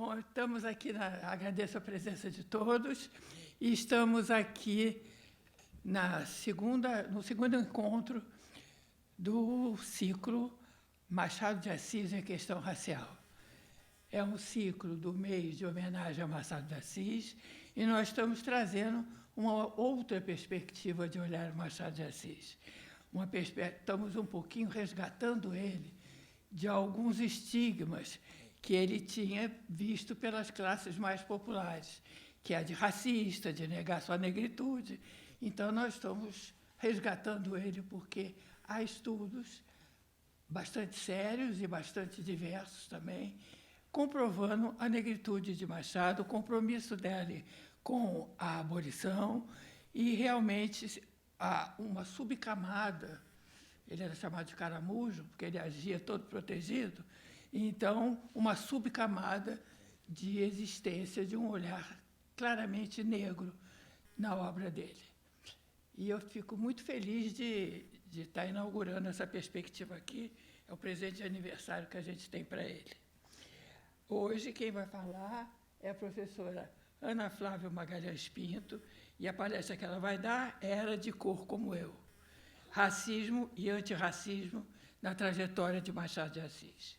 Bom, estamos aqui, agradeço a presença de todos, e estamos aqui no segundo encontro do ciclo Machado de Assis em Questão Racial. É um ciclo do mês de homenagem a Machado de Assis, e nós estamos trazendo uma outra perspectiva de olhar o Machado de Assis. Estamos um pouquinho resgatando ele de alguns estigmas que ele tinha visto pelas classes mais populares, que é a de racista, de negar sua negritude. Então, nós estamos resgatando ele porque há estudos bastante sérios e bastante diversos também, comprovando a negritude de Machado, o compromisso dele com a abolição e, realmente, uma subcamada. Ele era chamado de caramujo, porque ele agia todo protegido. Então, uma subcamada de existência de um olhar claramente negro na obra dele. E eu fico muito feliz de estar inaugurando essa perspectiva aqui. É o presente de aniversário que a gente tem para ele. Hoje, quem vai falar é a professora Ana Flávia Magalhães Pinto, e a palestra que ela vai dar é Era de Cor como Eu, racismo e antirracismo na trajetória de Machado de Assis.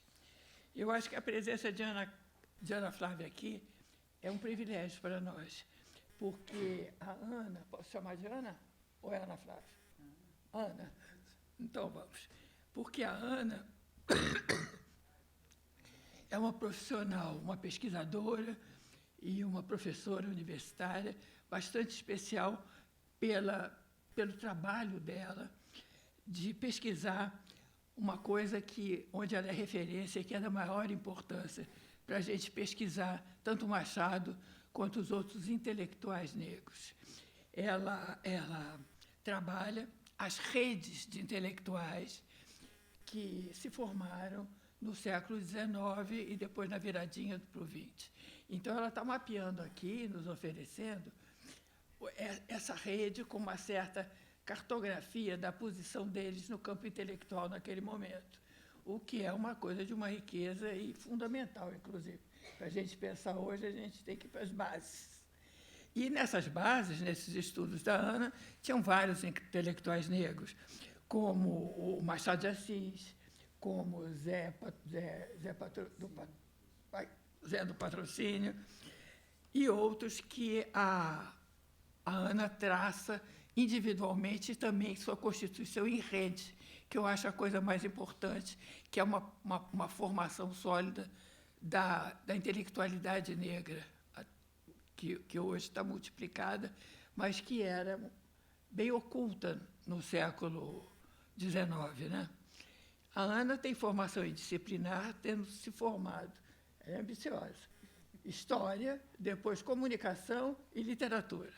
Eu acho que a presença de Ana Flávia aqui é um privilégio para nós, porque a Ana... Posso chamar de Ana ou é Ana Flávia? Ana. Então, vamos. Porque a Ana é uma profissional, uma pesquisadora e uma professora universitária bastante especial pelo trabalho dela de pesquisar uma coisa onde ela é referência e que é da maior importância para a gente pesquisar tanto Machado quanto os outros intelectuais negros. Ela trabalha as redes de intelectuais que se formaram no século XIX e depois na viradinha para o XX. Então, ela está mapeando aqui, nos oferecendo essa rede com uma certa cartografia da posição deles no campo intelectual naquele momento, o que é uma coisa de uma riqueza e fundamental, inclusive. Para a gente pensar hoje, a gente tem que ir para as bases. E nessas bases, nesses estudos da Ana, tinham vários intelectuais negros, como o Machado de Assis, como Zé do Patrocínio, e outros que a Ana traça individualmente e também sua constituição em rede, que eu acho a coisa mais importante, que é uma formação sólida da intelectualidade negra, que hoje está multiplicada, mas que era bem oculta no século XIX, né? A Ana tem formação em disciplinar, tendo se formado, é ambiciosa, História, depois Comunicação e Literatura.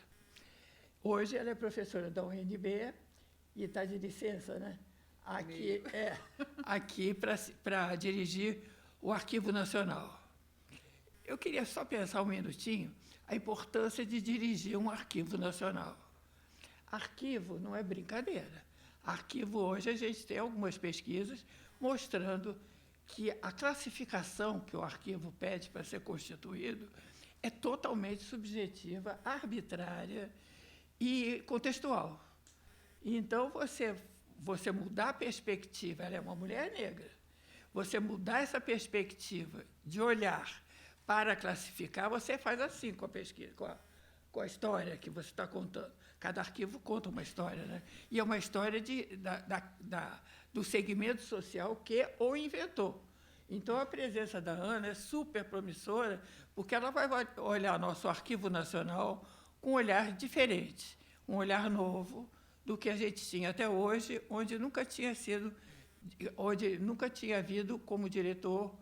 Hoje ela é professora da UNB e está de licença, né? Aqui para dirigir o Arquivo Nacional. Eu queria só pensar um minutinho a importância de dirigir um Arquivo Nacional. Arquivo não é brincadeira. Arquivo, hoje, a gente tem algumas pesquisas mostrando que a classificação que o arquivo pede para ser constituído é totalmente subjetiva, arbitrária e contextual. Então, você mudar a perspectiva, ela é uma mulher negra, você mudar essa perspectiva de olhar para classificar, você faz assim com a pesquisa, com a história que você está contando. Cada arquivo conta uma história, né? E é uma história do segmento social que o inventou. Então, a presença da Ana é super promissora, porque ela vai olhar nosso Arquivo Nacional com um olhar diferente, um olhar novo do que a gente tinha até hoje, onde nunca tinha havido como diretor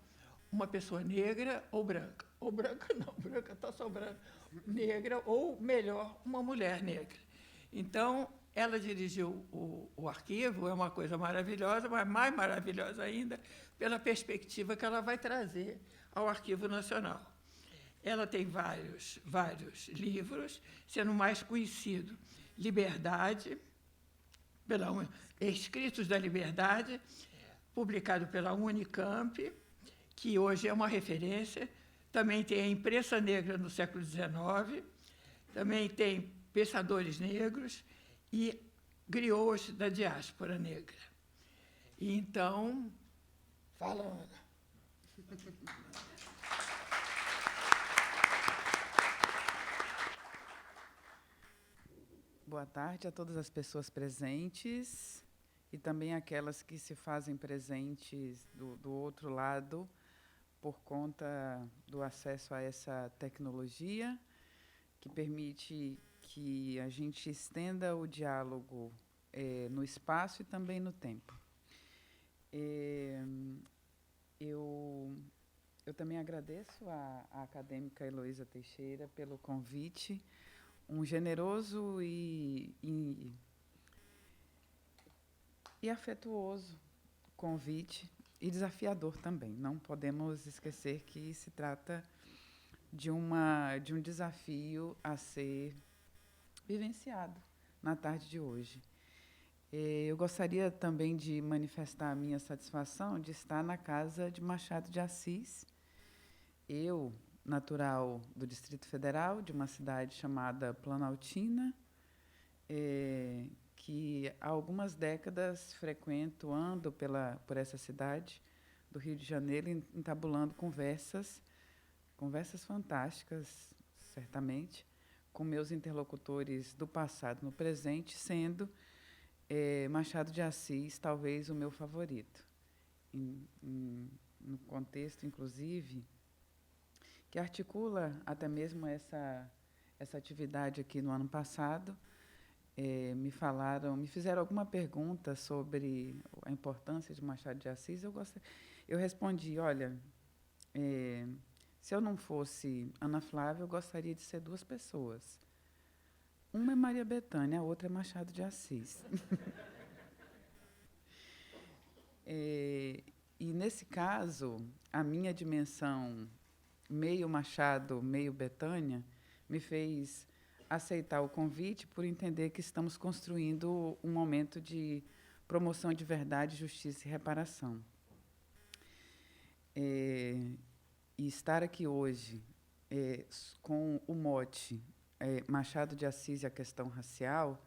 uma pessoa negra ou branca. Ou branca não, branca está sobrando. Negra, ou melhor, uma mulher negra. Então, ela dirigiu o arquivo, é uma coisa maravilhosa, mas mais maravilhosa ainda pela perspectiva que ela vai trazer ao Arquivo Nacional. Ela tem vários livros, sendo mais conhecido Liberdade, Escritos da Liberdade, publicado pela Unicamp, que hoje é uma referência, também tem a imprensa negra no século XIX, também tem pensadores negros e griots da diáspora negra. E então, fala, Ana. Boa tarde a todas as pessoas presentes e também aquelas que se fazem presentes do outro lado por conta do acesso a essa tecnologia que permite que a gente estenda o diálogo no espaço e também no tempo. Eu também agradeço à acadêmica Heloísa Teixeira pelo convite, um generoso e afetuoso convite e desafiador também. Não podemos esquecer que se trata de um desafio a ser vivenciado na tarde de hoje. Eu gostaria também de manifestar a minha satisfação de estar na casa de Machado de Assis. Eu, natural do Distrito Federal, de uma cidade chamada Planaltina, que há algumas décadas frequento, ando por essa cidade do Rio de Janeiro, entabulando conversas fantásticas, certamente, com meus interlocutores do passado no presente, sendo Machado de Assis talvez o meu favorito. No contexto, inclusive, que articula até mesmo essa atividade aqui no ano passado, me fizeram alguma pergunta sobre a importância de Machado de Assis. Eu respondi, olha, se eu não fosse Ana Flávia, eu gostaria de ser duas pessoas. Uma é Maria Bethânia, a outra é Machado de Assis. E, nesse caso, a minha dimensão meio Machado, meio Bethânia, me fez aceitar o convite por entender que estamos construindo um momento de promoção de verdade, justiça e reparação. E estar aqui hoje com o mote Machado de Assis e a questão racial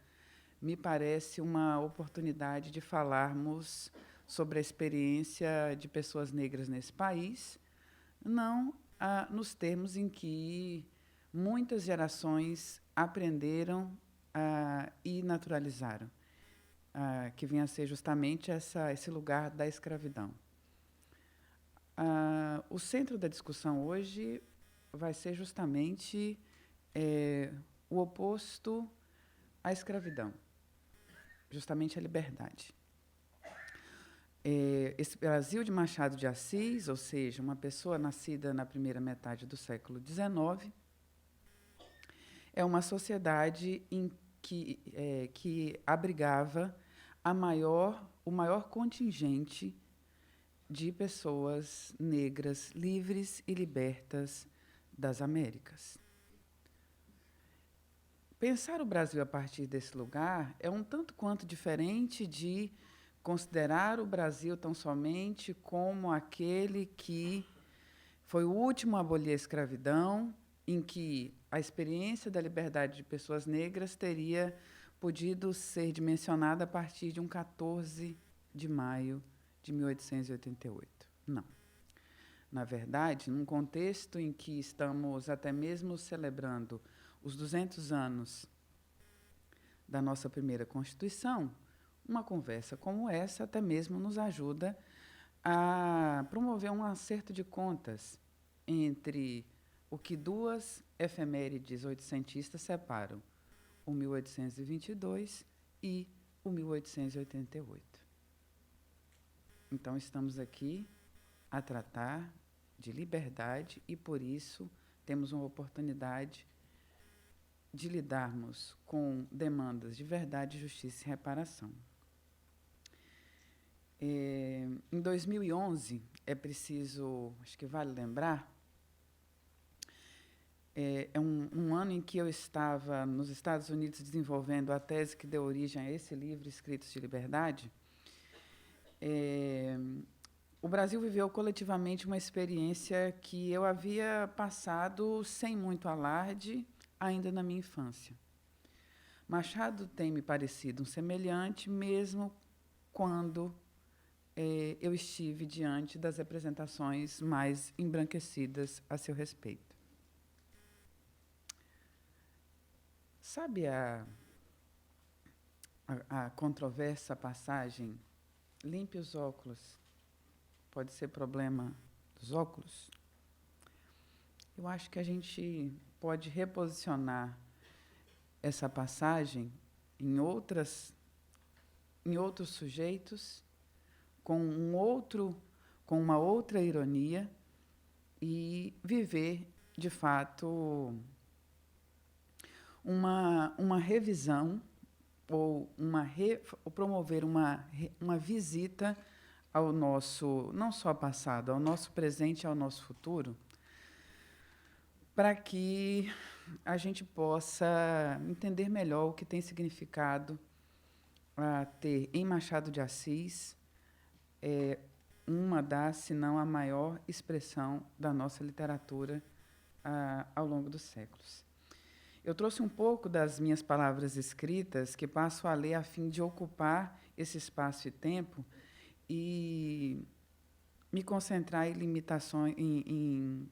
me parece uma oportunidade de falarmos sobre a experiência de pessoas negras nesse país, não nos termos em que muitas gerações aprenderam e naturalizaram, que vinha a ser justamente esse lugar da escravidão. O centro da discussão hoje vai ser justamente o oposto à escravidão, justamente a liberdade. Esse Brasil de Machado de Assis, ou seja, uma pessoa nascida na primeira metade do século XIX, é uma sociedade em que abrigava o maior contingente de pessoas negras livres e libertas das Américas. Pensar o Brasil a partir desse lugar é um tanto quanto diferente de considerar o Brasil tão somente como aquele que foi o último a abolir a escravidão, em que a experiência da liberdade de pessoas negras teria podido ser dimensionada a partir de um 14 de maio de 1888. Não. Na verdade, num contexto em que estamos até mesmo celebrando os 200 anos da nossa primeira Constituição, uma conversa como essa até mesmo nos ajuda a promover um acerto de contas entre o que duas efemérides oitocentistas separam, o 1822 e o 1888. Então, estamos aqui a tratar de liberdade e, por isso, temos uma oportunidade de lidarmos com demandas de verdade, justiça e reparação. Em 2011, é preciso, acho que vale lembrar, é um ano em que eu estava nos Estados Unidos desenvolvendo a tese que deu origem a esse livro, Escritos de Liberdade, o Brasil viveu coletivamente uma experiência que eu havia passado sem muito alarde ainda na minha infância. Machado tem me parecido um semelhante, mesmo quando eu estive diante das representações mais embranquecidas a seu respeito. Sabe a controversa passagem, limpe os óculos, pode ser problema dos óculos? Eu acho que a gente pode reposicionar essa passagem em outros sujeitos, com uma outra ironia, e viver, de fato, uma revisão ou promover uma visita ao nosso, não só passado, ao nosso presente e ao nosso futuro, para que a gente possa entender melhor o que tem significado ter em Machado de Assis uma das, se não a maior expressão da nossa literatura ao longo dos séculos. Eu trouxe um pouco das minhas palavras escritas, que passo a ler a fim de ocupar esse espaço e tempo e me concentrar em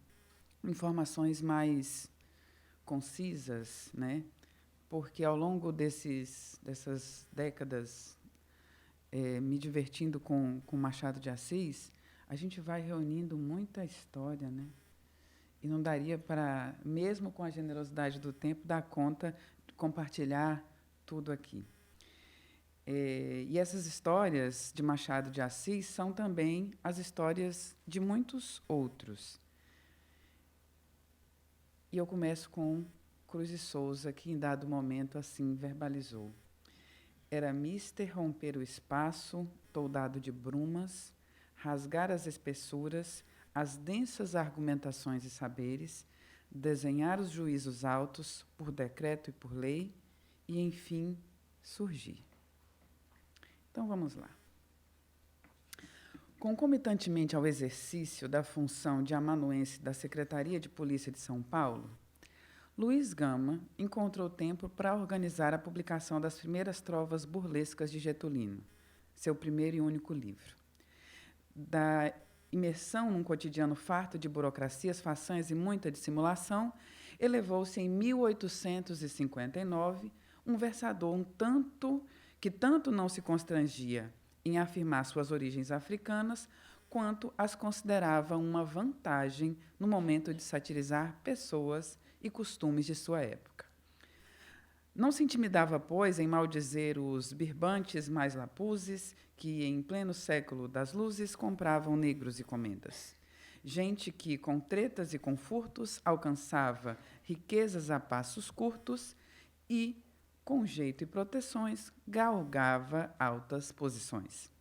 informações mais concisas, né? Porque, ao longo dessas décadas, me divertindo com Machado de Assis, a gente vai reunindo muita história, né? E não daria para, mesmo com a generosidade do tempo, dar conta de compartilhar tudo aqui. E essas histórias de Machado de Assis são também as histórias de muitos outros. E eu começo com Cruz de Souza, que, em dado momento, assim verbalizou: era mister romper o espaço, toldado de brumas, rasgar as espessuras, as densas argumentações e saberes, desenhar os juízos altos, por decreto e por lei, e, enfim, surgir. Então, vamos lá. Concomitantemente ao exercício da função de amanuense da Secretaria de Polícia de São Paulo, Luiz Gama encontrou tempo para organizar a publicação das primeiras trovas burlescas de Getulino, seu primeiro e único livro. Da imersão num cotidiano farto de burocracias, façanhas e muita dissimulação, elevou-se em 1859 um versador que tanto não se constrangia em afirmar suas origens africanas, quanto as considerava uma vantagem no momento de satirizar pessoas e costumes de sua época. Não se intimidava, pois, em maldizer os birbantes mais lapuzes que, em pleno século das luzes, compravam negros e comendas. Gente que, com tretas e com furtos, alcançava riquezas a passos curtos e, com jeito e proteções, galgava altas posições.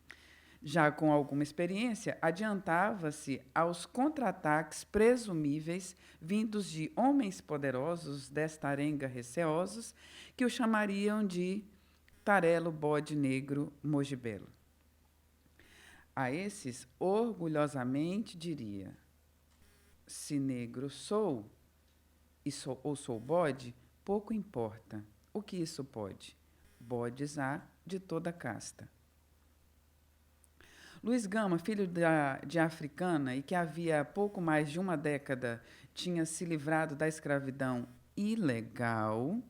Já com alguma experiência, adiantava-se aos contra-ataques presumíveis vindos de homens poderosos desta arenga receosos, que o chamariam de Tarelo Bode Negro Mojibelo. A esses, orgulhosamente diria: se negro sou, ou sou bode, pouco importa. O que isso pode? Bodes há de toda casta. Luiz Gama, filho de africana e que havia pouco mais de uma década tinha se livrado da escravidão ilegal,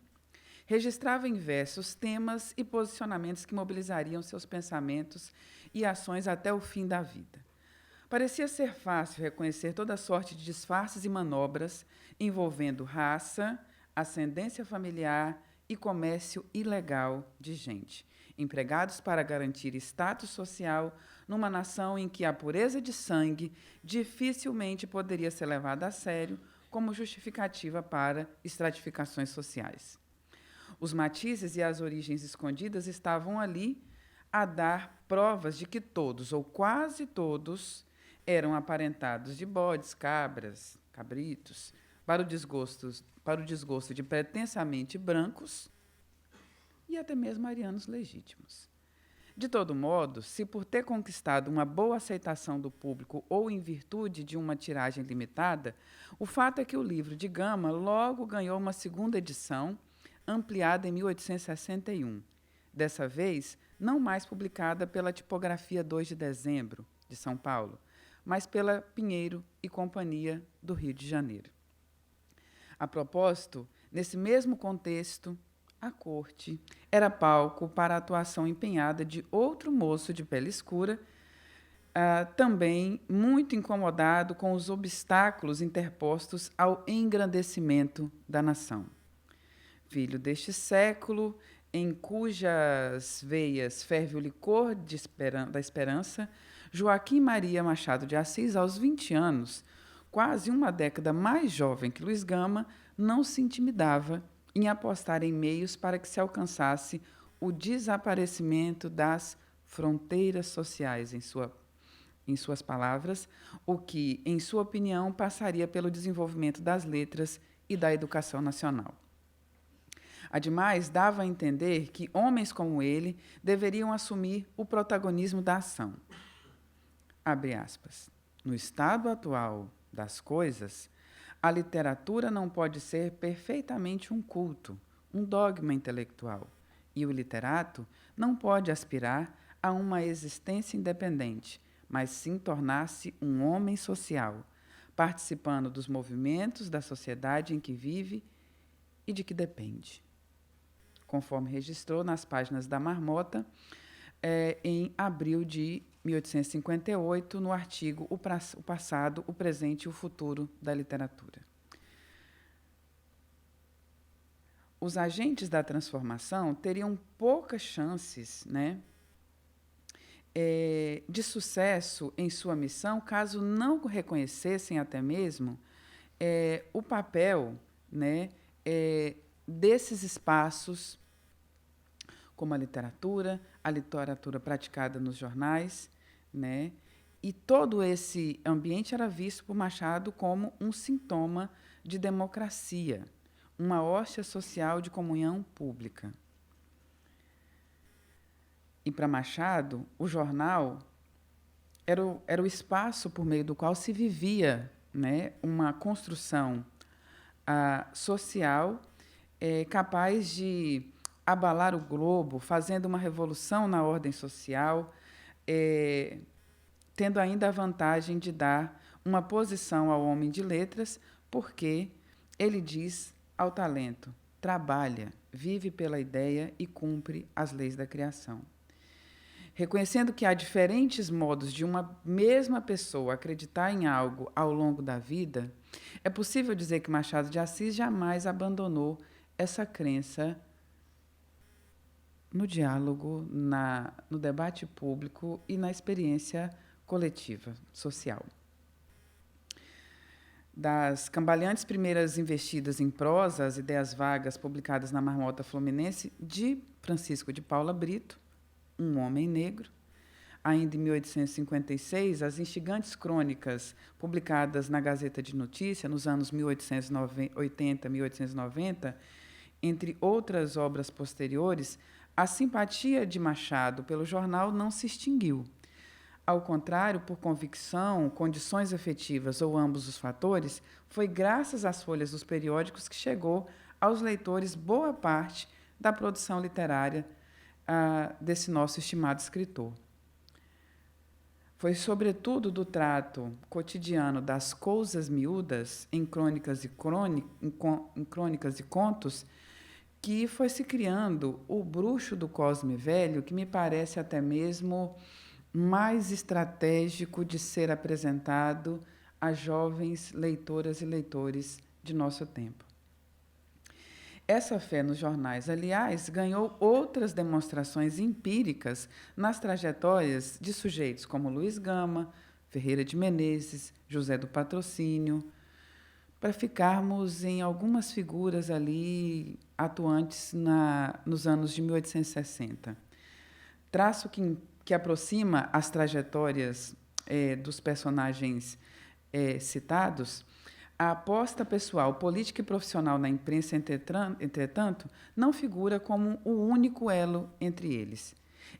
registrava em versos temas e posicionamentos que mobilizariam seus pensamentos e ações até o fim da vida. Parecia ser fácil reconhecer toda sorte de disfarces e manobras envolvendo raça, ascendência familiar e comércio ilegal de gente, empregados para garantir status social numa nação em que a pureza de sangue dificilmente poderia ser levada a sério como justificativa para estratificações sociais. Os matizes e as origens escondidas estavam ali a dar provas de que todos, ou quase todos, eram aparentados de bodes, cabras, cabritos, para o desgosto de pretensamente brancos e até mesmo arianos legítimos. De todo modo, se por ter conquistado uma boa aceitação do público ou em virtude de uma tiragem limitada, o fato é que o livro de Gama logo ganhou uma segunda edição, ampliada em 1861. Dessa vez, não mais publicada pela Tipografia 2 de Dezembro, de São Paulo, mas pela Pinheiro e Companhia, do Rio de Janeiro. A propósito, nesse mesmo contexto, a corte era palco para a atuação empenhada de outro moço de pele escura, também muito incomodado com os obstáculos interpostos ao engrandecimento da nação. Filho deste século, em cujas veias ferve o licor da esperança, Joaquim Maria Machado de Assis, aos 20 anos, quase uma década mais jovem que Luiz Gama, não se intimidava em apostar em meios para que se alcançasse o desaparecimento das fronteiras sociais, em suas palavras, o que, em sua opinião, passaria pelo desenvolvimento das letras e da educação nacional. Ademais, dava a entender que homens como ele deveriam assumir o protagonismo da ação. Abre aspas. No estado atual das coisas, a literatura não pode ser perfeitamente um culto, um dogma intelectual, e o literato não pode aspirar a uma existência independente, mas sim tornar-se um homem social, participando dos movimentos da sociedade em que vive e de que depende. Conforme registrou nas páginas da Marmota, em abril de 1858, no artigo O Passado, o Presente e o Futuro da Literatura. Os agentes da transformação teriam poucas chances, de sucesso em sua missão, caso não reconhecessem até mesmo o papel, desses espaços, como a literatura praticada nos jornais, e todo esse ambiente era visto por Machado como um sintoma de democracia, uma hóstia social de comunhão pública. E para Machado, o jornal era o espaço por meio do qual se vivia, uma construção social capaz de abalar o globo, fazendo uma revolução na ordem social, tendo ainda a vantagem de dar uma posição ao homem de letras, porque ele diz ao talento: trabalha, vive pela ideia e cumpre as leis da criação. Reconhecendo que há diferentes modos de uma mesma pessoa acreditar em algo ao longo da vida, é possível dizer que Machado de Assis jamais abandonou essa crença no diálogo, no debate público e na experiência coletiva, social. Das cambaleantes primeiras investidas em prosa, as ideias vagas publicadas na Marmota Fluminense, de Francisco de Paula Brito, Um Homem Negro. Ainda em 1856, as instigantes crônicas publicadas na Gazeta de Notícia, nos anos 1880 e 1890, entre outras obras posteriores, a simpatia de Machado pelo jornal não se extinguiu. Ao contrário, por convicção, condições afetivas ou ambos os fatores, foi graças às folhas dos periódicos que chegou aos leitores boa parte da produção literária desse nosso estimado escritor. Foi, sobretudo, do trato cotidiano das coisas miúdas em crônicas e contos que foi se criando o bruxo do Cosme Velho, que me parece até mesmo mais estratégico de ser apresentado a jovens leitoras e leitores de nosso tempo. Essa fé nos jornais, aliás, ganhou outras demonstrações empíricas nas trajetórias de sujeitos como Luiz Gama, Ferreira de Menezes, José do Patrocínio, para ficarmos em algumas figuras ali atuantes nos anos de 1860. Traço que aproxima as trajetórias dos personagens citados. A aposta pessoal, política e profissional na imprensa, entretanto, não figura como o único elo entre eles.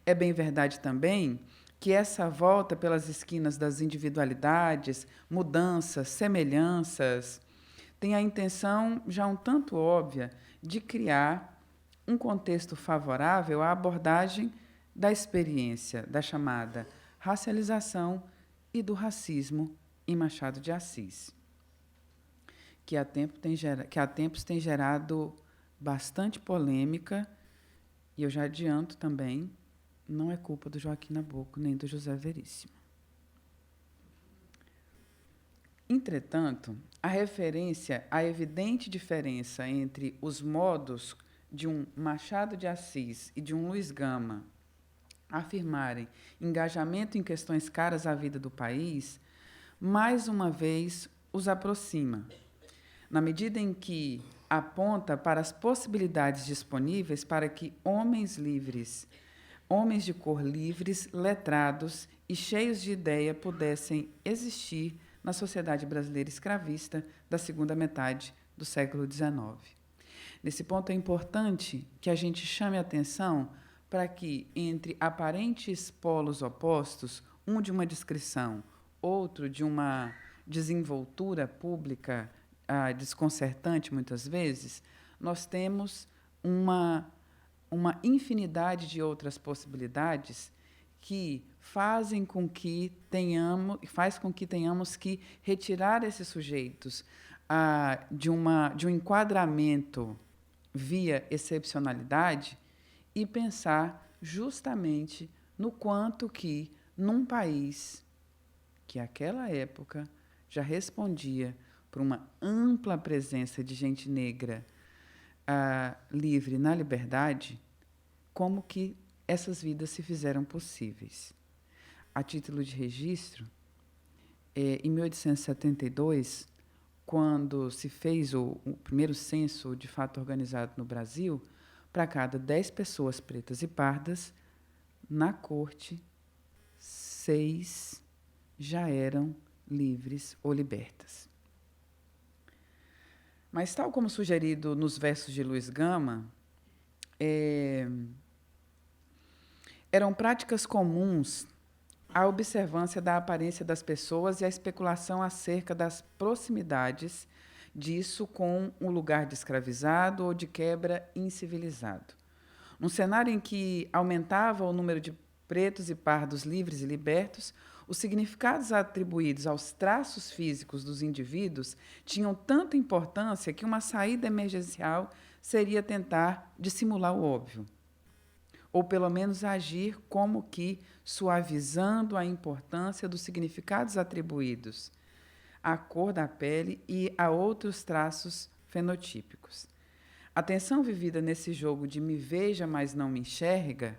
É bem verdade também que essa volta pelas esquinas das individualidades, mudanças, semelhanças, tem a intenção já um tanto óbvia de criar um contexto favorável à abordagem da experiência da chamada racialização e do racismo em Machado de Assis, que há tempos tem gerado bastante polêmica, e eu já adianto também, não é culpa do Joaquim Nabuco nem do José Veríssimo. Entretanto, a referência à evidente diferença entre os modos de um Machado de Assis e de um Luiz Gama afirmarem engajamento em questões caras à vida do país, mais uma vez os aproxima, na medida em que aponta para as possibilidades disponíveis para que homens livres, homens de cor livres, letrados e cheios de ideia pudessem existir na sociedade brasileira escravista da segunda metade do século XIX. Nesse ponto é importante que a gente chame a atenção para que, entre aparentes polos opostos, um de uma descrição, outro de uma desenvoltura pública desconcertante, muitas vezes, nós temos uma infinidade de outras possibilidades que faz com que tenhamos que retirar esses sujeitos de um enquadramento via excepcionalidade e pensar justamente no quanto que, num país que, naquela época, já respondia por uma ampla presença de gente negra livre na liberdade, como que essas vidas se fizeram possíveis. A título de registro, em 1872, quando se fez o primeiro censo de fato organizado no Brasil, para cada 10 pessoas pretas e pardas, na corte, 6 já eram livres ou libertas. Mas, tal como sugerido nos versos de Luiz Gama, eram práticas comuns a observância da aparência das pessoas e a especulação acerca das proximidades disso com um lugar de escravizado ou de quebra incivilizado. Num cenário em que aumentava o número de pretos e pardos livres e libertos, os significados atribuídos aos traços físicos dos indivíduos tinham tanta importância que uma saída emergencial seria tentar dissimular o óbvio, ou pelo menos agir como que suavizando a importância dos significados atribuídos à cor da pele e a outros traços fenotípicos. A tensão vivida nesse jogo de me veja, mas não me enxergue,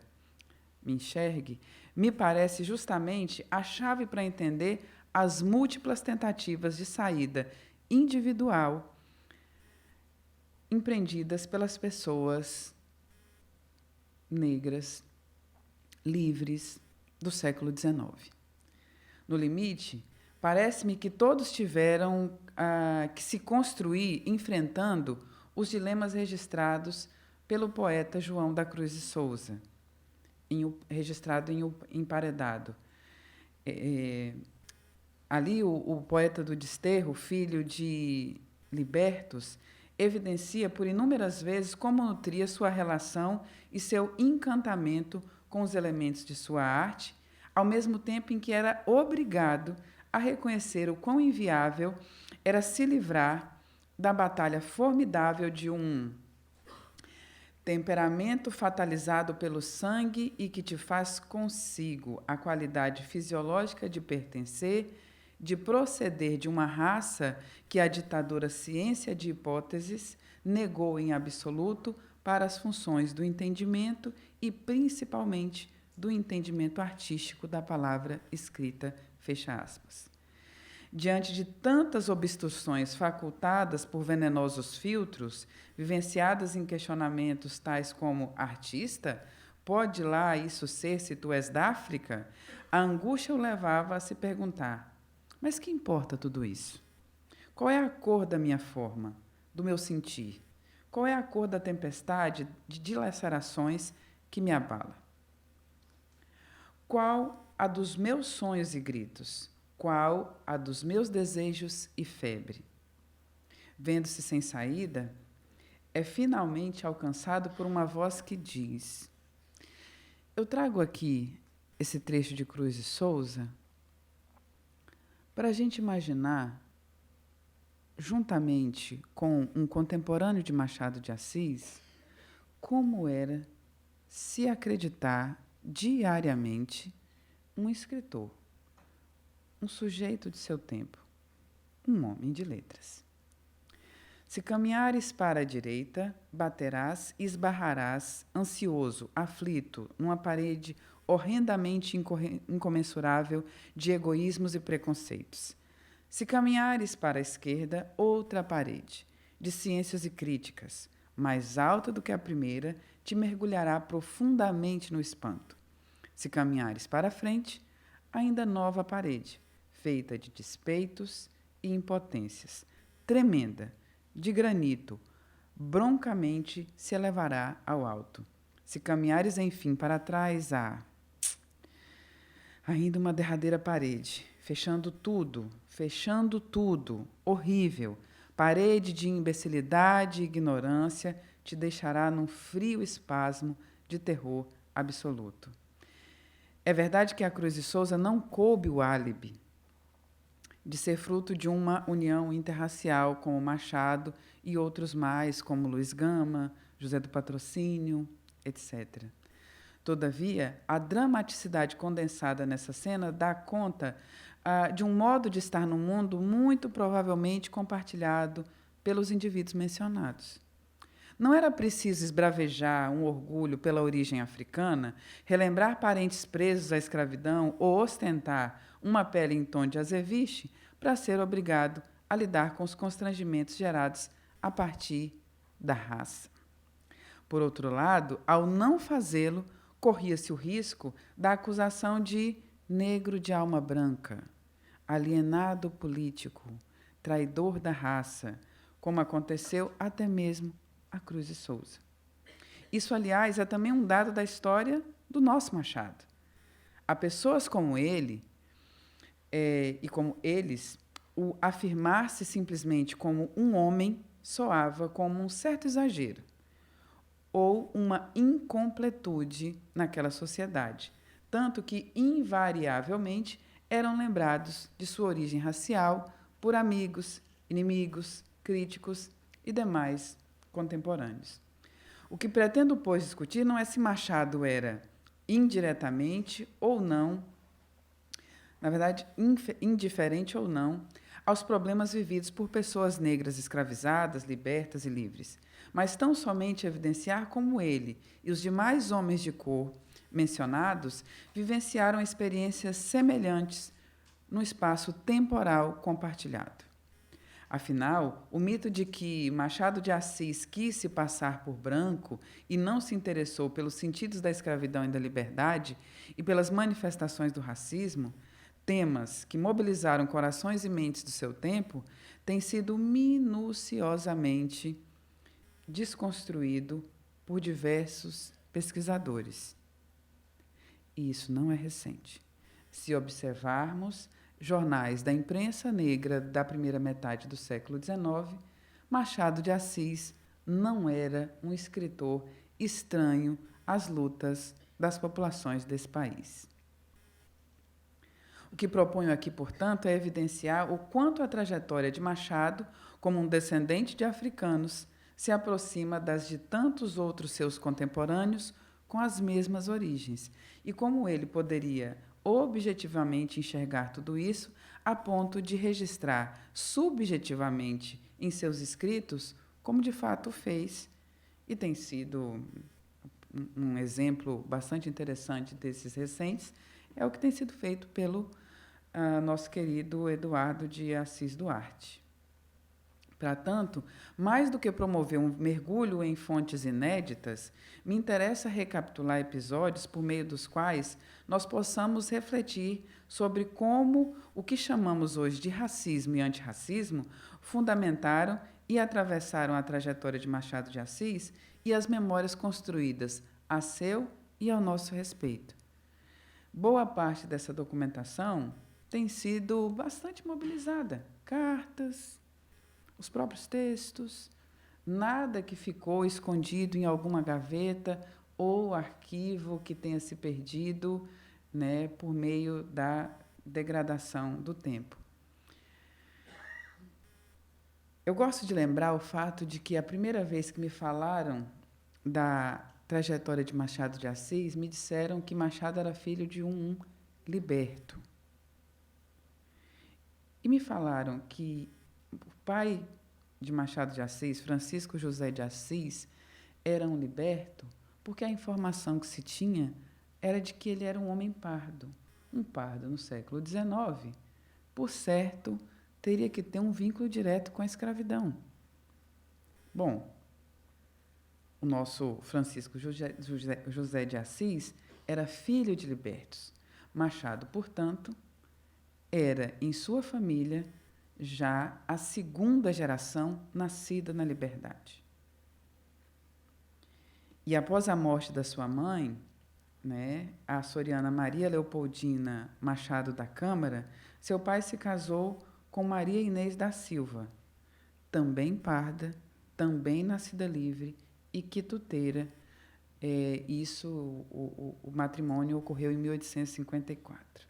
me parece justamente a chave para entender as múltiplas tentativas de saída individual empreendidas pelas pessoas negras livres do século XIX. No limite, parece-me que todos tiveram que se construir enfrentando os dilemas registrados pelo poeta João da Cruz de Souza, registrado em Emparedado. Ali, o poeta do Desterro, filho de libertos, evidencia por inúmeras vezes como nutria sua relação e seu encantamento com os elementos de sua arte, ao mesmo tempo em que era obrigado a reconhecer o quão inviável era se livrar da batalha formidável de um temperamento fatalizado pelo sangue e que te faz consigo a qualidade fisiológica de pertencer, de proceder de uma raça que a ditadura ciência de hipóteses negou em absoluto para as funções do entendimento e, principalmente, do entendimento artístico da palavra escrita, fecha aspas. Diante de tantas obstruções facultadas por venenosos filtros, vivenciadas em questionamentos tais como artista, pode lá isso ser se tu és da África? A angústia o levava a se perguntar, mas que importa tudo isso? Qual é a cor da minha forma, do meu sentir? Qual é a cor da tempestade de dilacerações que me abala? Qual a dos meus sonhos e gritos? Qual a dos meus desejos e febre? Vendo-se sem saída, é finalmente alcançado por uma voz que diz: eu trago aqui esse trecho de Cruz de Souza para a gente imaginar, juntamente com um contemporâneo de Machado de Assis, como era se acreditar diariamente um escritor, um sujeito de seu tempo, um homem de letras. Se caminhares para a direita, baterás e esbarrarás, ansioso, aflito, numa parede horrendamente incomensurável de egoísmos e preconceitos. Se caminhares para a esquerda, outra parede, de ciências e críticas, mais alta do que a primeira, te mergulhará profundamente no espanto. Se caminhares para a frente, ainda nova parede, feita de despeitos e impotências, tremenda, de granito, broncamente se elevará ao alto. Se caminhares, enfim, para trás, ainda uma derradeira parede, fechando tudo, horrível, parede de imbecilidade e ignorância, te deixará num frio espasmo de terror absoluto. É verdade que a Cruz de Souza não coube o álibi de ser fruto de uma união interracial com o Machado e outros mais, como Luiz Gama, José do Patrocínio, etc. Todavia, a dramaticidade condensada nessa cena dá conta de um modo de estar no mundo muito provavelmente compartilhado pelos indivíduos mencionados. Não era preciso esbravejar um orgulho pela origem africana, relembrar parentes presos à escravidão ou ostentar uma pele em tom de azeviche para ser obrigado a lidar com os constrangimentos gerados a partir da raça. Por outro lado, ao não fazê-lo, corria-se o risco da acusação de negro de alma branca, alienado político, traidor da raça, como aconteceu até mesmo a Cruz de Souza. Isso, aliás, é também um dado da história do nosso Machado. Há pessoas como ele, e como eles, o afirmar-se simplesmente como um homem soava como um certo exagero ou uma incompletude naquela sociedade, tanto que, invariavelmente, eram lembrados de sua origem racial por amigos, inimigos, críticos e demais contemporâneos. O que pretendo, pois, discutir não é se Machado era indiretamente ou não, na verdade, indiferente ou não, aos problemas vividos por pessoas negras escravizadas, libertas e livres, mas tão somente evidenciar como ele e os demais homens de cor mencionados vivenciaram experiências semelhantes no espaço temporal compartilhado. Afinal, o mito de que Machado de Assis quis se passar por branco e não se interessou pelos sentidos da escravidão e da liberdade e pelas manifestações do racismo, temas que mobilizaram corações e mentes do seu tempo, tem sido minuciosamente desconstruído por diversos pesquisadores. E isso não é recente. Se observarmos jornais da imprensa negra da primeira metade do século XIX, Machado de Assis não era um escritor estranho às lutas das populações desse país. O que proponho aqui, portanto, é evidenciar o quanto a trajetória de Machado, como um descendente de africanos, se aproxima das de tantos outros seus contemporâneos com as mesmas origens, e como ele poderia objetivamente enxergar tudo isso a ponto de registrar subjetivamente em seus escritos, como de fato fez, e tem sido um exemplo bastante interessante desses recentes, é o que tem sido feito pelo nosso querido Eduardo de Assis Duarte. Para tanto, mais do que promover um mergulho em fontes inéditas, me interessa recapitular episódios por meio dos quais nós possamos refletir sobre como o que chamamos hoje de racismo e antirracismo fundamentaram e atravessaram a trajetória de Machado de Assis e as memórias construídas a seu e ao nosso respeito. Boa parte dessa documentação tem sido bastante mobilizada. Cartas, os próprios textos, nada que ficou escondido em alguma gaveta ou arquivo que tenha se perdido, né, por meio da degradação do tempo. Eu gosto de lembrar o fato de que a primeira vez que me falaram da trajetória de Machado de Assis, me disseram que Machado era filho de um liberto. E me falaram que o pai de Machado de Assis, Francisco José de Assis, era um liberto porque a informação que se tinha era de que ele era um homem pardo. Um pardo no século XIX, por certo, teria que ter um vínculo direto com a escravidão. Bom, o nosso Francisco José de Assis era filho de libertos. Machado, portanto, era, em sua família, já a segunda geração nascida na liberdade. E após a morte da sua mãe, né, a açoriana Maria Leopoldina Machado da Câmara, seu pai se casou com Maria Inês da Silva, também parda, também nascida livre e quituteira. O matrimônio ocorreu em 1854.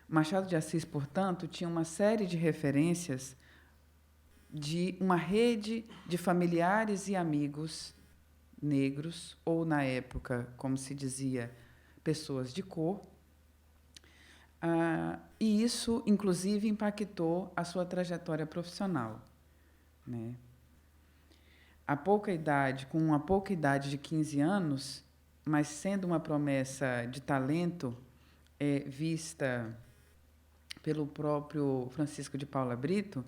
Machado de Assis, portanto, tinha uma série de referências de uma rede de familiares e amigos negros, ou, na época, como se dizia, pessoas de cor. E isso, inclusive, impactou a sua trajetória profissional, né? Com uma pouca idade de 15 anos, mas sendo uma promessa de talento vista pelo próprio Francisco de Paula Brito,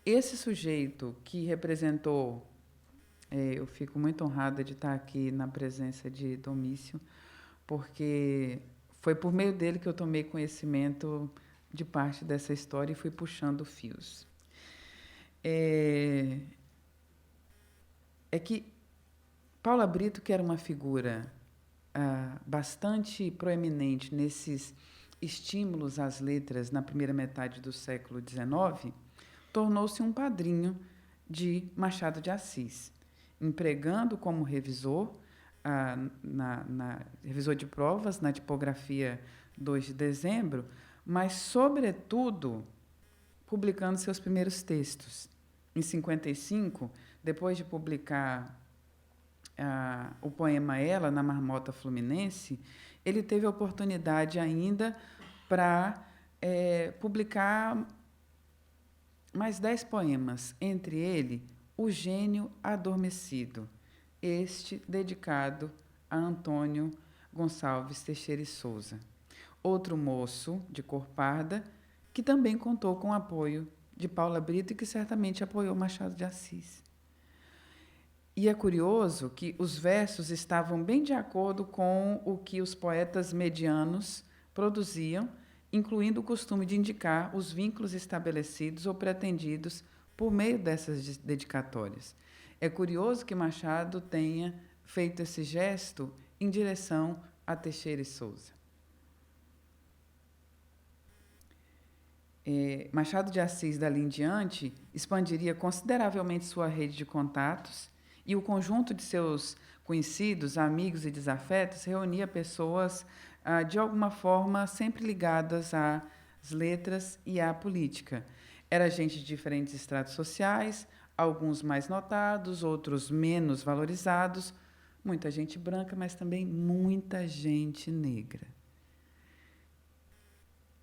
esse sujeito que representou, eu fico muito honrada de estar aqui na presença de Domício, porque foi por meio dele que eu tomei conhecimento de parte dessa história e fui puxando fios. É que Paula Brito, que era uma figura bastante proeminente nesses estímulos às letras na primeira metade do século XIX, tornou-se um padrinho de Machado de Assis, empregando como revisor, revisor de provas na tipografia 2 de dezembro, mas, sobretudo, publicando seus primeiros textos. Em 55, depois de publicar o poema Ela, na Marmota Fluminense, ele teve a oportunidade ainda para publicar mais 10 poemas, entre ele O Gênio Adormecido, este dedicado a Antônio Gonçalves Teixeira e Souza, outro moço de cor parda, que também contou com o apoio de Paula Brito e que certamente apoiou Machado de Assis. E é curioso que os versos estavam bem de acordo com o que os poetas medianos produziam, incluindo o costume de indicar os vínculos estabelecidos ou pretendidos por meio dessas dedicatórias. É curioso que Machado tenha feito esse gesto em direção a Teixeira e Souza. Machado de Assis, dali em diante, expandiria consideravelmente sua rede de contatos e o conjunto de seus conhecidos, amigos e desafetos reunia pessoas, de alguma forma, sempre ligadas às letras e à política. Era gente de diferentes estratos sociais, alguns mais notados, outros menos valorizados, muita gente branca, mas também muita gente negra.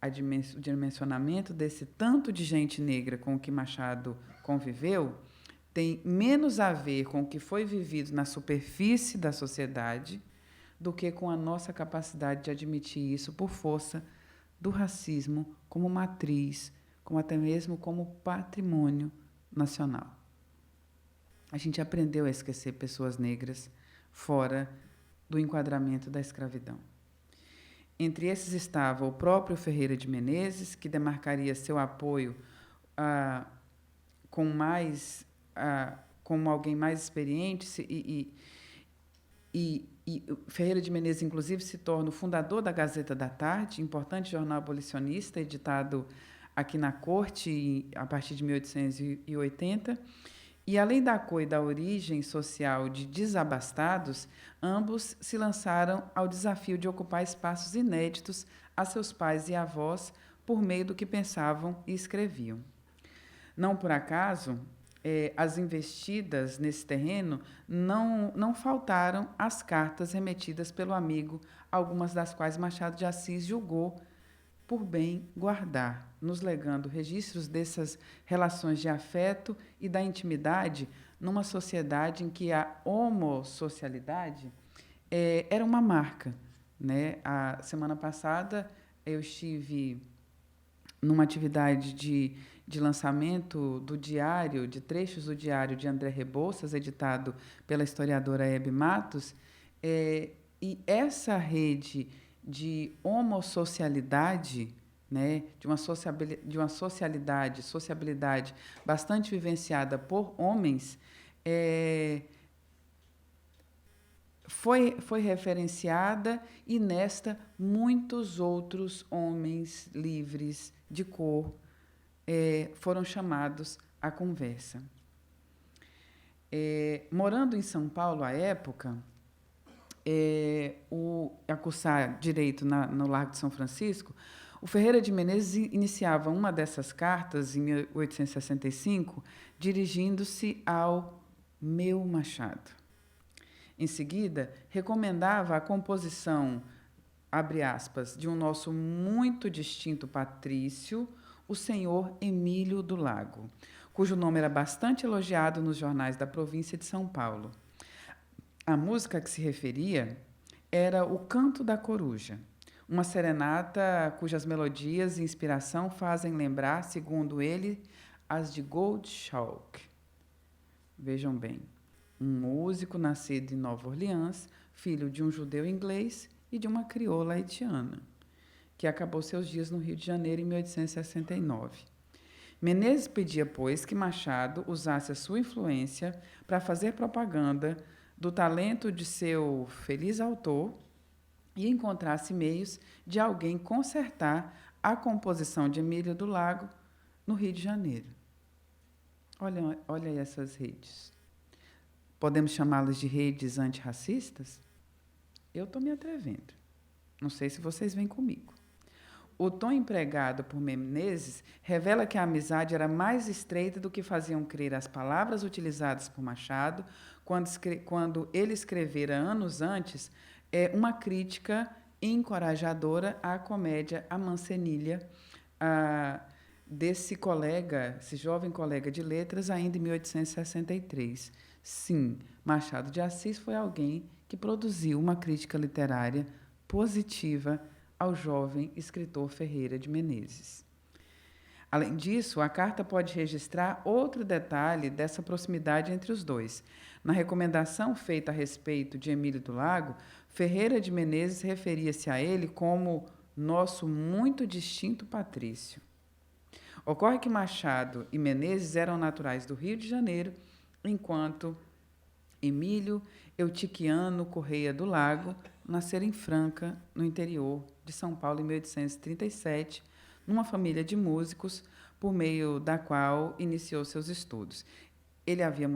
O dimensionamento desse tanto de gente negra com o que Machado conviveu tem menos a ver com o que foi vivido na superfície da sociedade do que com a nossa capacidade de admitir isso por força do racismo como matriz, como até mesmo como patrimônio nacional. A gente aprendeu a esquecer pessoas negras fora do enquadramento da escravidão. Entre esses estava o próprio Ferreira de Menezes, que demarcaria seu apoio como alguém mais experiente e E Ferreira de Menezes, inclusive, se torna o fundador da Gazeta da Tarde, importante jornal abolicionista, editado aqui na corte a partir de 1880. E, além da cor e da origem social de Desabastados, ambos se lançaram ao desafio de ocupar espaços inéditos a seus pais e avós por meio do que pensavam e escreviam. Não por acaso, as investidas nesse terreno não faltaram as cartas remetidas pelo amigo, algumas das quais Machado de Assis julgou por bem guardar, nos legando registros dessas relações de afeto e da intimidade numa sociedade em que a homossocialidade era uma marca, né? A semana passada eu estive numa atividade de lançamento do diário, de trechos do diário de André Rebouças, editado pela historiadora Hebe Matos, e essa rede de homossocialidade, né, de uma sociabilidade bastante vivenciada por homens, foi referenciada, e nesta muitos outros homens livres de cor foram chamados à conversa. Morando em São Paulo à época, a cursar Direito no Largo de São Francisco, o Ferreira de Menezes iniciava uma dessas cartas, em 1865, dirigindo-se ao meu Machado. Em seguida, recomendava a composição, abre aspas, de um nosso muito distinto patrício, o senhor Emílio do Lago, cujo nome era bastante elogiado nos jornais da província de São Paulo. A música a que se referia era o Canto da Coruja, uma serenata cujas melodias e inspiração fazem lembrar, segundo ele, as de Goldschalk. Vejam bem, um músico nascido em Nova Orleans, filho de um judeu inglês e de uma crioula haitiana, que acabou seus dias no Rio de Janeiro em 1869. Menezes pedia, pois, que Machado usasse a sua influência para fazer propaganda do talento de seu feliz autor e encontrasse meios de alguém consertar a composição de Emílio do Lago no Rio de Janeiro. Olha aí essas redes. Podemos chamá-las de redes antirracistas? Eu estou me atrevendo. Não sei se vocês vêm comigo. O tom empregado por Menezes revela que a amizade era mais estreita do que faziam crer as palavras utilizadas por Machado quando ele escrevera anos antes uma crítica encorajadora à comédia A Mancenilha, desse colega, esse jovem colega de letras, ainda em 1863. Sim, Machado de Assis foi alguém que produziu uma crítica literária positiva ao jovem escritor Ferreira de Menezes. Além disso, a carta pode registrar outro detalhe dessa proximidade entre os dois. Na recomendação feita a respeito de Emílio do Lago, Ferreira de Menezes referia-se a ele como nosso muito distinto patrício. Ocorre que Machado e Menezes eram naturais do Rio de Janeiro, enquanto Emílio Eutiquiano Correia do Lago nascera em Franca, no interior de São Paulo, em 1837, numa família de músicos, por meio da qual iniciou seus estudos. Ele havia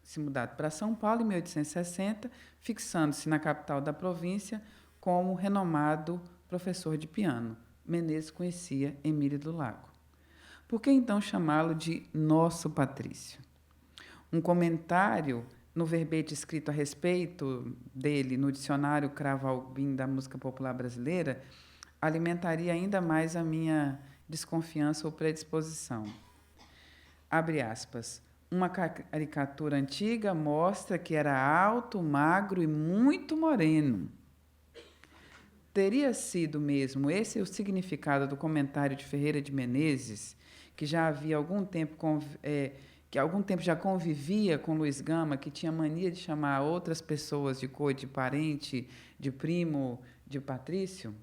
se mudado para São Paulo em 1860, fixando-se na capital da província como renomado professor de piano. Menezes conhecia Emílio do Lago. Por que então chamá-lo de nosso patrício? Um comentário no verbete escrito a respeito dele no dicionário Cravo Albim da música popular brasileira alimentaria ainda mais a minha desconfiança ou predisposição. Abre aspas. Uma caricatura antiga mostra que era alto, magro e muito moreno. Teria sido mesmo esse o significado do comentário de Ferreira de Menezes, que já havia algum tempo já convivia com Luiz Gama, que tinha mania de chamar outras pessoas de cor de parente, de primo, de patrício?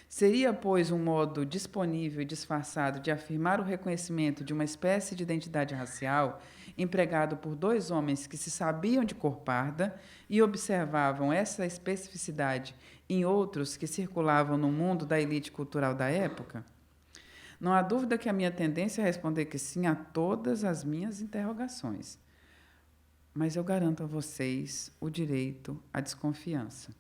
Seria, pois, um modo disponível e disfarçado de afirmar o reconhecimento de uma espécie de identidade racial empregado por dois homens que se sabiam de cor parda e observavam essa especificidade em outros que circulavam no mundo da elite cultural da época? Não há dúvida que a minha tendência é responder que sim a todas as minhas interrogações. Mas eu garanto a vocês o direito à desconfiança.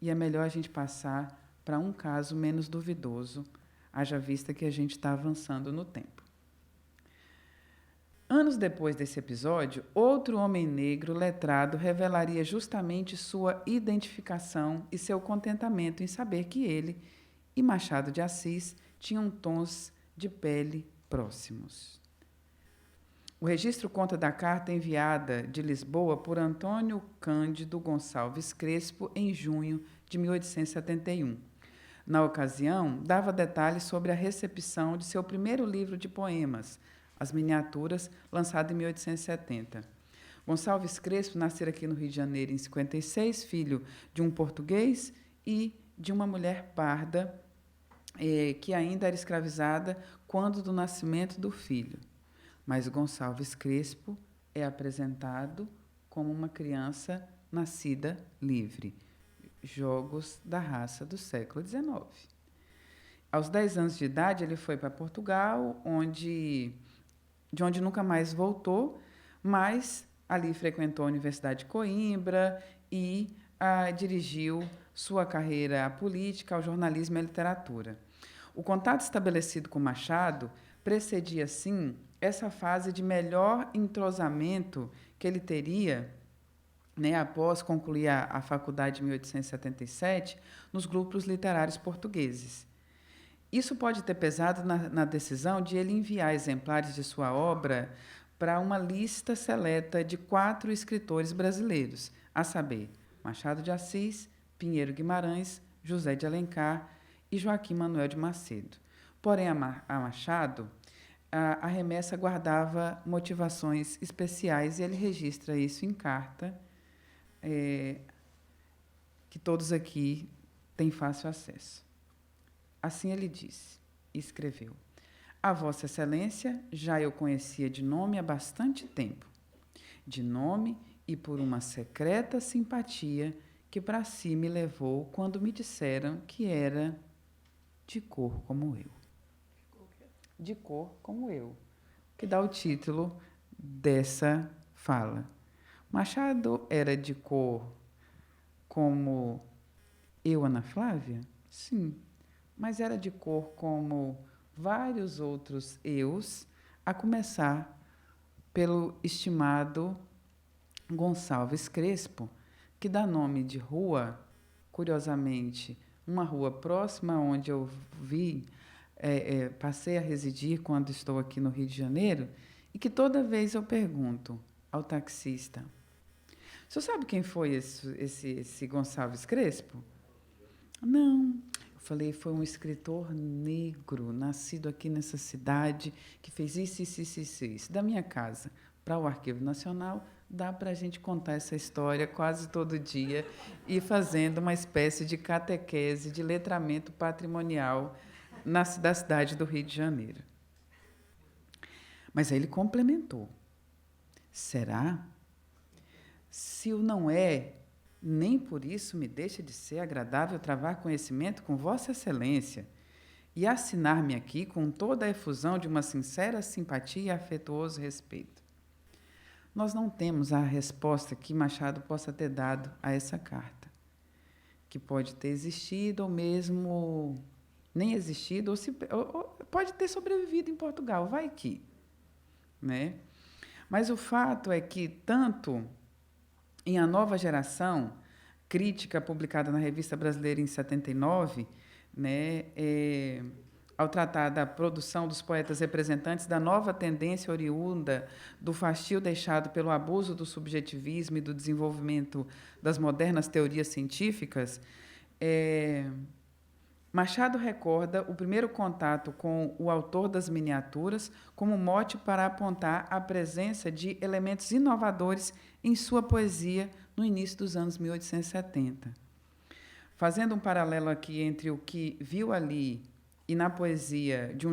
E é melhor a gente passar para um caso menos duvidoso, haja vista que a gente está avançando no tempo. Anos depois desse episódio, outro homem negro letrado revelaria justamente sua identificação e seu contentamento em saber que ele e Machado de Assis tinham tons de pele próximos. O registro conta da carta enviada de Lisboa por Antônio Cândido Gonçalves Crespo em junho de 1871. Na ocasião, dava detalhes sobre a recepção de seu primeiro livro de poemas, As Miniaturas, lançado em 1870. Gonçalves Crespo nascera aqui no Rio de Janeiro em 56, filho de um português e de uma mulher parda, que ainda era escravizada quando do nascimento do filho. Mas Gonçalves Crespo é apresentado como uma criança nascida livre. Jogos da raça do século XIX. Aos 10 anos de idade, ele foi para Portugal, de onde nunca mais voltou, mas ali frequentou a Universidade de Coimbra e dirigiu sua carreira política ao jornalismo e à literatura. O contato estabelecido com Machado precedia, sim, essa fase de melhor entrosamento que ele teria, após concluir a faculdade em 1877, nos grupos literários portugueses. Isso pode ter pesado na decisão de ele enviar exemplares de sua obra para uma lista seleta de 4 escritores brasileiros, a saber, Machado de Assis, Pinheiro Guimarães, José de Alencar e Joaquim Manuel de Macedo. Porém, a Machado, a remessa guardava motivações especiais e ele registra isso em carta, que todos aqui têm fácil acesso. Assim ele disse e escreveu: A Vossa Excelência já eu conhecia de nome há bastante tempo, de nome e por uma secreta simpatia que para si me levou quando me disseram que era de cor como eu. De cor como eu, que dá o título dessa fala. Machado era de cor como eu, Ana Flávia? Sim, mas era de cor como vários outros eus, a começar pelo estimado Gonçalves Crespo, que dá nome de rua, curiosamente, uma rua próxima onde eu passei a residir quando estou aqui no Rio de Janeiro, e que toda vez eu pergunto ao taxista: o senhor sabe quem foi esse Gonçalves Crespo? Não. Eu falei, foi um escritor negro, nascido aqui nessa cidade, que fez isso. Da minha casa para o Arquivo Nacional, dá para a gente contar essa história quase todo dia e fazendo uma espécie de catequese, de letramento patrimonial da cidade do Rio de Janeiro. Mas aí ele complementou. Será? Se o não é, nem por isso me deixa de ser agradável travar conhecimento com Vossa Excelência e assinar-me aqui com toda a efusão de uma sincera simpatia e afetuoso respeito. Nós não temos a resposta que Machado possa ter dado a essa carta, que pode ter existido ou mesmo nem existido, ou pode ter sobrevivido em Portugal, vai que, né? Mas o fato é que, tanto em A Nova Geração, crítica publicada na Revista Brasileira em 79, ao tratar da produção dos poetas representantes da nova tendência oriunda do fastio deixado pelo abuso do subjetivismo e do desenvolvimento das modernas teorias científicas, Machado recorda o primeiro contato com o autor das miniaturas como mote para apontar a presença de elementos inovadores em sua poesia no início dos anos 1870. fazendo um paralelo aqui entre o que viu ali e na poesia de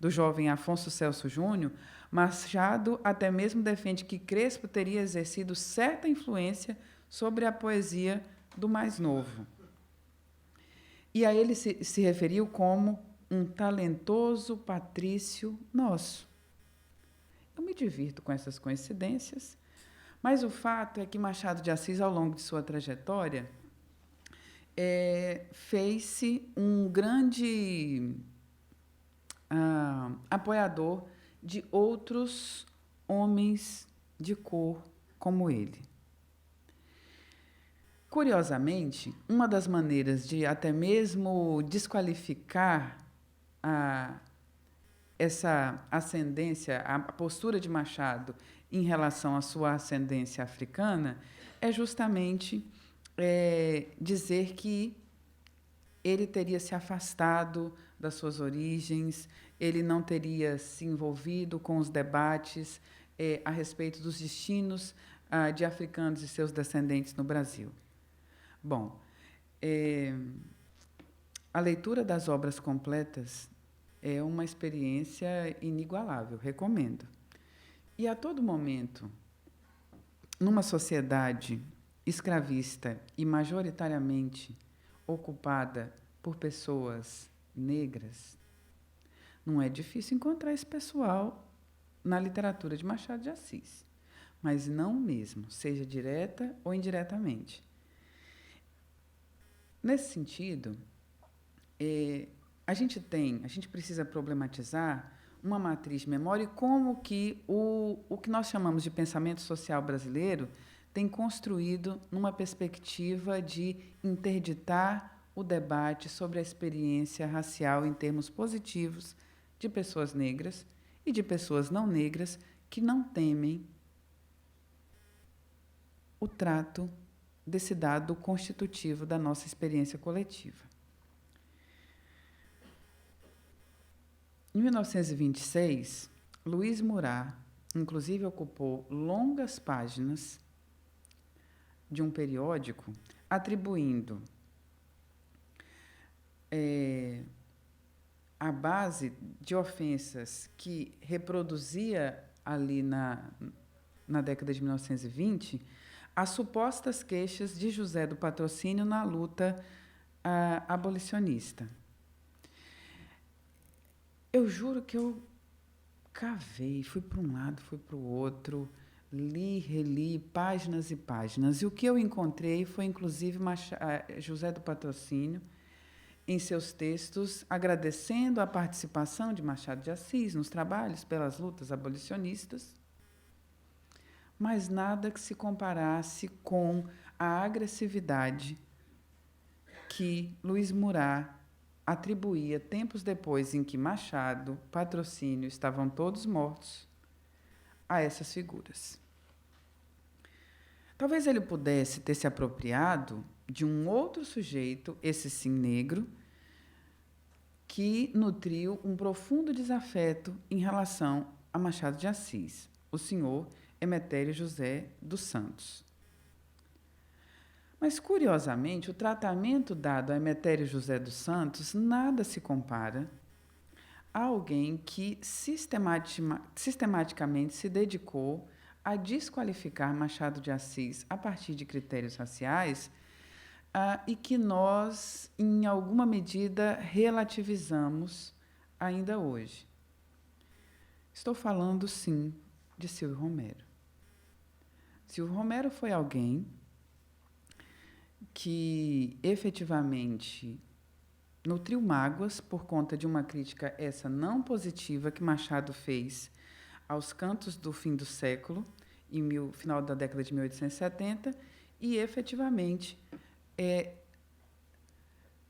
do jovem Afonso Celso Júnior, Machado até mesmo defende que Crespo teria exercido certa influência sobre a poesia do mais novo. E a ele se referiu como um talentoso patrício nosso. Eu me divirto com essas coincidências, mas o fato é que Machado de Assis, ao longo de sua trajetória, fez-se um grande apoiador de outros homens de cor como ele. Curiosamente, uma das maneiras de até mesmo desqualificar essa ascendência, a postura de Machado em relação à sua ascendência africana, é justamente dizer que ele teria se afastado das suas origens, ele não teria se envolvido com os debates a respeito dos destinos de africanos e seus descendentes no Brasil. Bom, a leitura das obras completas é uma experiência inigualável, recomendo. E a todo momento, numa sociedade escravista e majoritariamente ocupada por pessoas negras, não é difícil encontrar esse pessoal na literatura de Machado de Assis, mas não mesmo, seja direta ou indiretamente. Nesse sentido, a gente precisa problematizar uma matriz de memória e como que o que nós chamamos de pensamento social brasileiro tem construído numa perspectiva de interditar o debate sobre a experiência racial em termos positivos de pessoas negras e de pessoas não negras que não temem o trato desse dado constitutivo da nossa experiência coletiva. Em 1926, Luiz Murat, inclusive, ocupou longas páginas de um periódico atribuindo a base de ofensas que reproduzia ali na década de 1920 as supostas queixas de José do Patrocínio na luta abolicionista. Eu juro que eu cavei, fui para um lado, fui para o outro, li, reli, páginas e páginas. E o que eu encontrei foi, inclusive, José do Patrocínio, em seus textos, agradecendo a participação de Machado de Assis nos trabalhos pelas lutas abolicionistas, mas nada que se comparasse com a agressividade que Luiz Murat atribuía, tempos depois em que Machado, Patrocínio estavam todos mortos, a essas figuras. Talvez ele pudesse ter se apropriado de um outro sujeito, esse sim negro, que nutriu um profundo desafeto em relação a Machado de Assis, o senhor Emetério José dos Santos. Mas, curiosamente, o tratamento dado a Emetério José dos Santos nada se compara a alguém que sistematicamente se dedicou a desqualificar Machado de Assis a partir de critérios raciais e que nós, em alguma medida, relativizamos ainda hoje. Estou falando, sim, de Silvio Romero. Silvio Romero foi alguém que, efetivamente, nutriu mágoas por conta de uma crítica essa não positiva que Machado fez aos cantos do fim do século, final da década de 1870, e, efetivamente,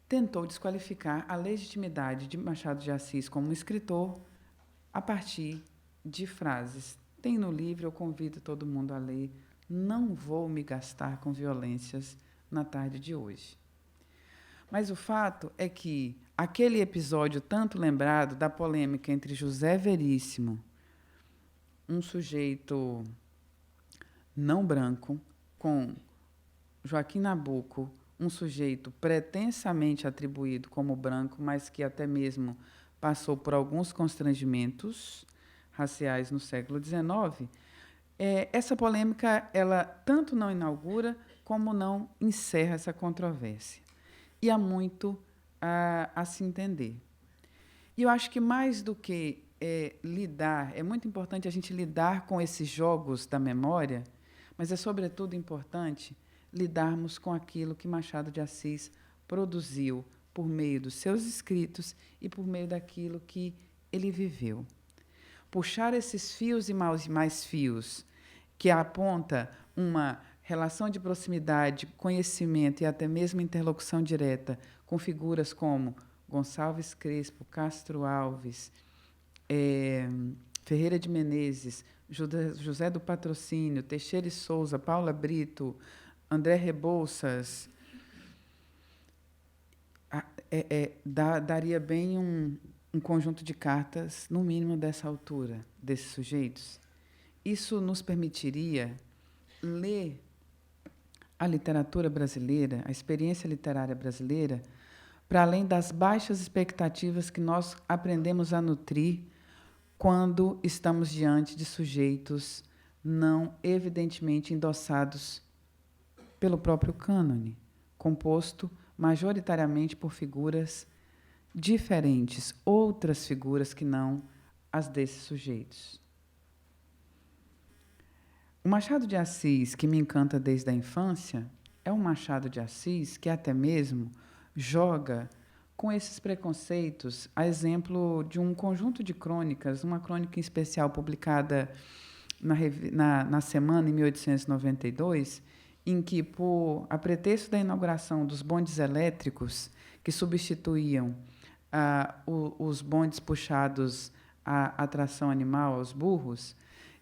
tentou desqualificar a legitimidade de Machado de Assis como escritor a partir de frases. Tem no livro, eu convido todo mundo a ler. Não vou me gastar com violências na tarde de hoje. Mas o fato é que aquele episódio tanto lembrado da polêmica entre José Veríssimo, um sujeito não branco, com Joaquim Nabuco, um sujeito pretensamente atribuído como branco, mas que até mesmo passou por alguns constrangimentos raciais no século XIX, essa polêmica ela tanto não inaugura como não encerra essa controvérsia. E há muito a se entender. E eu acho que mais do que lidar, é muito importante a gente lidar com esses jogos da memória, mas é, sobretudo, importante lidarmos com aquilo que Machado de Assis produziu por meio dos seus escritos e por meio daquilo que ele viveu. Puxar esses fios e mais fios que aponta uma relação de proximidade, conhecimento e até mesmo interlocução direta com figuras como Gonçalves Crespo, Castro Alves, Ferreira de Menezes, José do Patrocínio, Teixeira e Souza, Paula Brito, André Rebouças, daria bem um conjunto de cartas, no mínimo dessa altura, desses sujeitos. Isso nos permitiria ler a literatura brasileira, a experiência literária brasileira, para além das baixas expectativas que nós aprendemos a nutrir quando estamos diante de sujeitos não evidentemente endossados pelo próprio cânone, composto majoritariamente por figuras diferentes, outras figuras que não as desses sujeitos. O Machado de Assis, que me encanta desde a infância, é um Machado de Assis que até mesmo joga com esses preconceitos, a exemplo de um conjunto de crônicas, uma crônica em especial publicada na Semana, em 1892, em que, a pretexto da inauguração dos bondes elétricos, que substituíam os bondes puxados à tração animal, aos burros,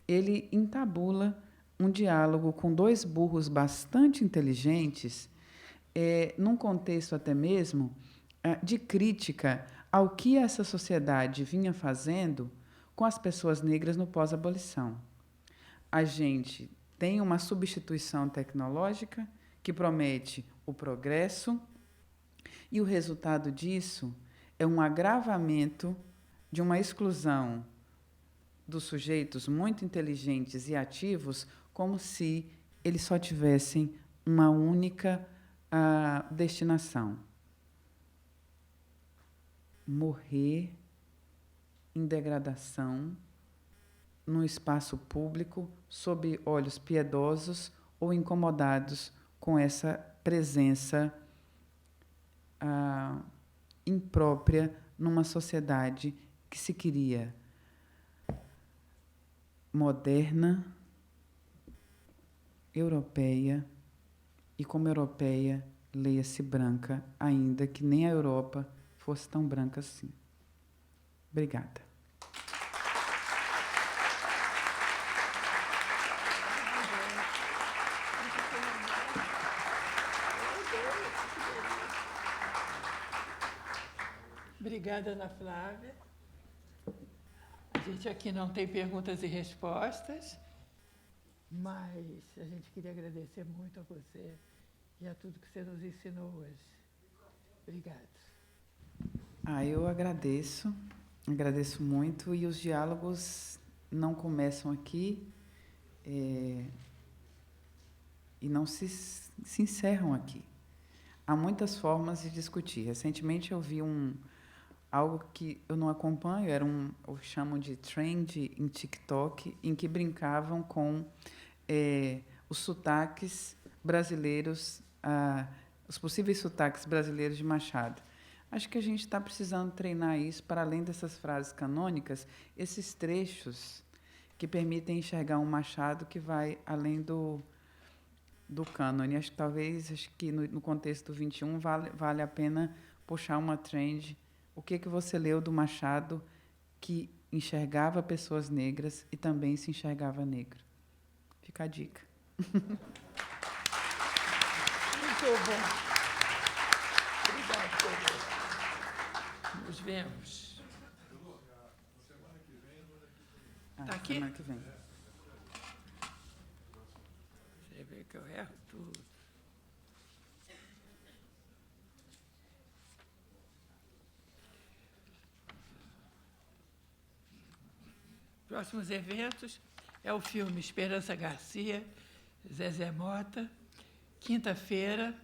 ele entabula um diálogo com dois burros bastante inteligentes, num contexto até mesmo de crítica ao que essa sociedade vinha fazendo com as pessoas negras no pós-abolição. A gente tem uma substituição tecnológica que promete o progresso, e o resultado disso é um agravamento de uma exclusão dos sujeitos muito inteligentes e ativos, como se eles só tivessem uma única destinação: morrer em degradação no espaço público, sob olhos piedosos ou incomodados com essa presença imprópria numa sociedade que se queria moderna, europeia, e como europeia, leia-se branca, ainda que nem a Europa fosse tão branca assim. Obrigada. Obrigada, Ana Flávia. A gente aqui não tem perguntas e respostas, mas a gente queria agradecer muito a você e a tudo que você nos ensinou hoje. Obrigada. Eu agradeço muito, e os diálogos não começam aqui e não se encerram aqui. Há muitas formas de discutir. Recentemente eu vi algo que eu não acompanho, eu chamo de trend em TikTok, em que brincavam com os sotaques brasileiros, os possíveis sotaques brasileiros de Machado. Acho que a gente está precisando treinar isso, para além dessas frases canônicas, esses trechos que permitem enxergar um Machado que vai além do cânone. Acho que no contexto do 21 vale a pena puxar uma trend. O que você leu do Machado que enxergava pessoas negras e também se enxergava negro? Fica a dica. Muito bom. Obrigada, Pedro. Nos vemos. Está aqui? Semana que vem. Você vê que eu erro tudo. Próximos eventos é o filme Esperança Garcia, Zezé Mota, quinta-feira,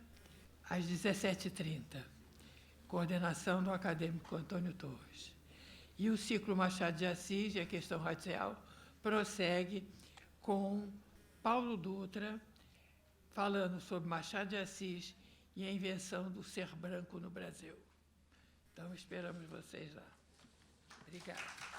às 17h30. Coordenação do acadêmico Antônio Torres. E o ciclo Machado de Assis e a questão racial prossegue com Paulo Dutra, falando sobre Machado de Assis e a invenção do ser branco no Brasil. Então, esperamos vocês lá. Obrigada.